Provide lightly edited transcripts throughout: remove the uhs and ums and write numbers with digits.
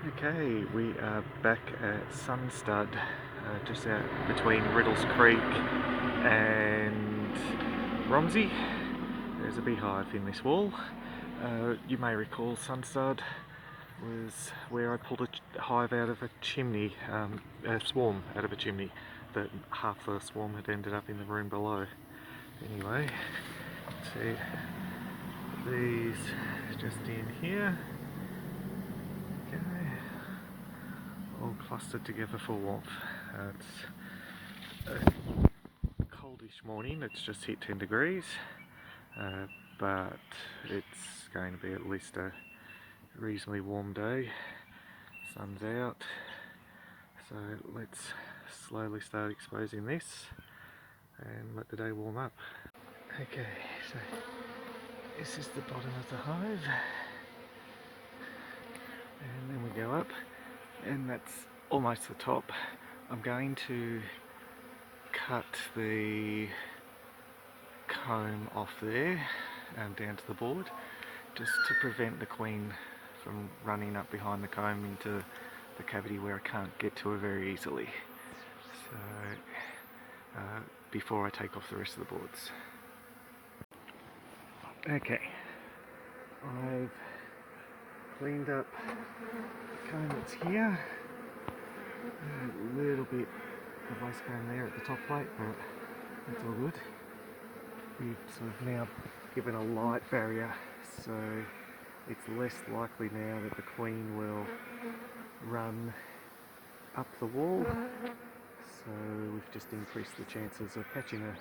Okay, we are back at Sunstud, just out between Riddles Creek and Romsey. There's a beehive in this wall. You may recall Sunstud was where I pulled a hive out of a chimney, a swarm out of a chimney, but half the swarm had ended up in the room below. Anyway, see these just in here. Okay. All clustered together for warmth. It's a coldish morning, it's just hit 10 degrees, but it's going to be at least a reasonably warm day. Sun's out, so let's slowly start exposing this and let the day warm up. Okay, so this is the bottom of the hive, and then we go up, and that's almost the top. I'm going to cut the comb off there and down to the board, just to prevent the queen from running up behind the comb into the cavity where I can't get to her very easily. So before I take off the rest of the boards. Okay, I've cleaned up the comb that's here. A little bit of waste comb there at the top plate, but that's all good. We've sort of now given a light barrier, so it's less likely now that the queen will run up the wall, so we've just increased the chances of catching her.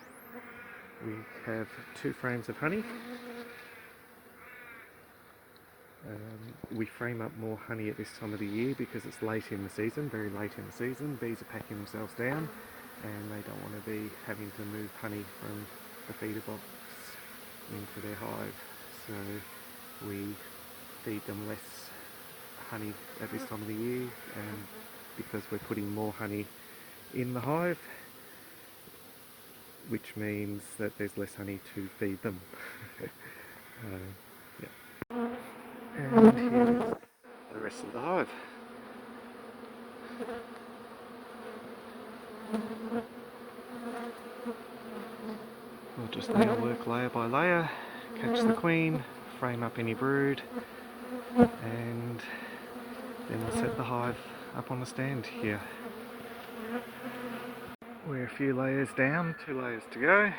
We have 2 frames of honey. We frame up more honey at this time of the year because it's late in the season, very late in the season. Bees are packing themselves down and they don't want to be having to move honey from the feeder box into their hive. So we feed them less honey at this time of the year, and because we're putting more honey in the hive, which means that there's less honey to feed them. And here's the rest of the hive. We'll just now work layer by layer, catch the queen, frame up any brood, and then we'll set the hive up on the stand here. We're a few layers down, 2 layers to go,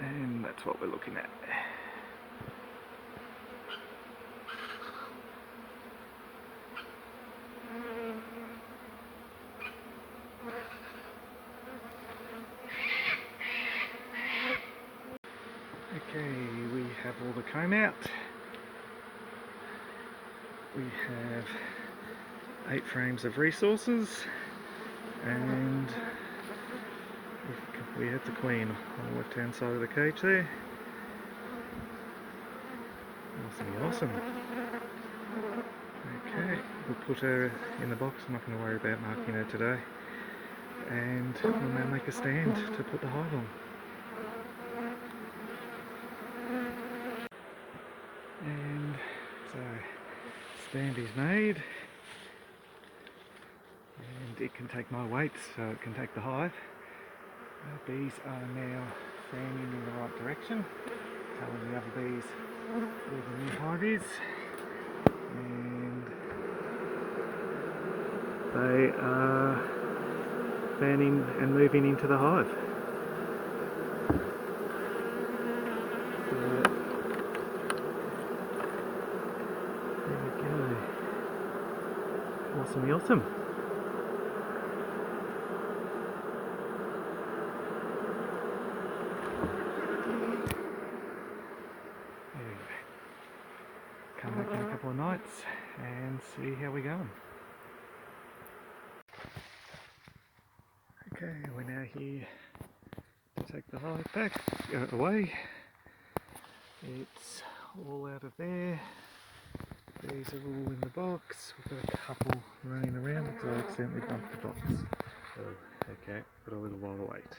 and that's what we're looking at. Okay, we have all the comb out. We have 8 frames of resources, and we have the queen on the left hand side of the cage there. Awesome. Okay, we'll put her in the box. I'm not going to worry about marking her today, and we'll now make a stand to put the hive on. And so stand is made, and it can take my weight, so it can take the hive. The bees are now fanning in the right direction, telling the other bees where the new hive is, and they are fanning and moving into the hive. Awesome. Anyway, come back in a couple of nights and see how we're going. Okay, we're now here to take the hive back away. It's all out of there. These are all in the box. We've got a couple running around because I accidentally bumped the box. So, okay, got a little while to wait.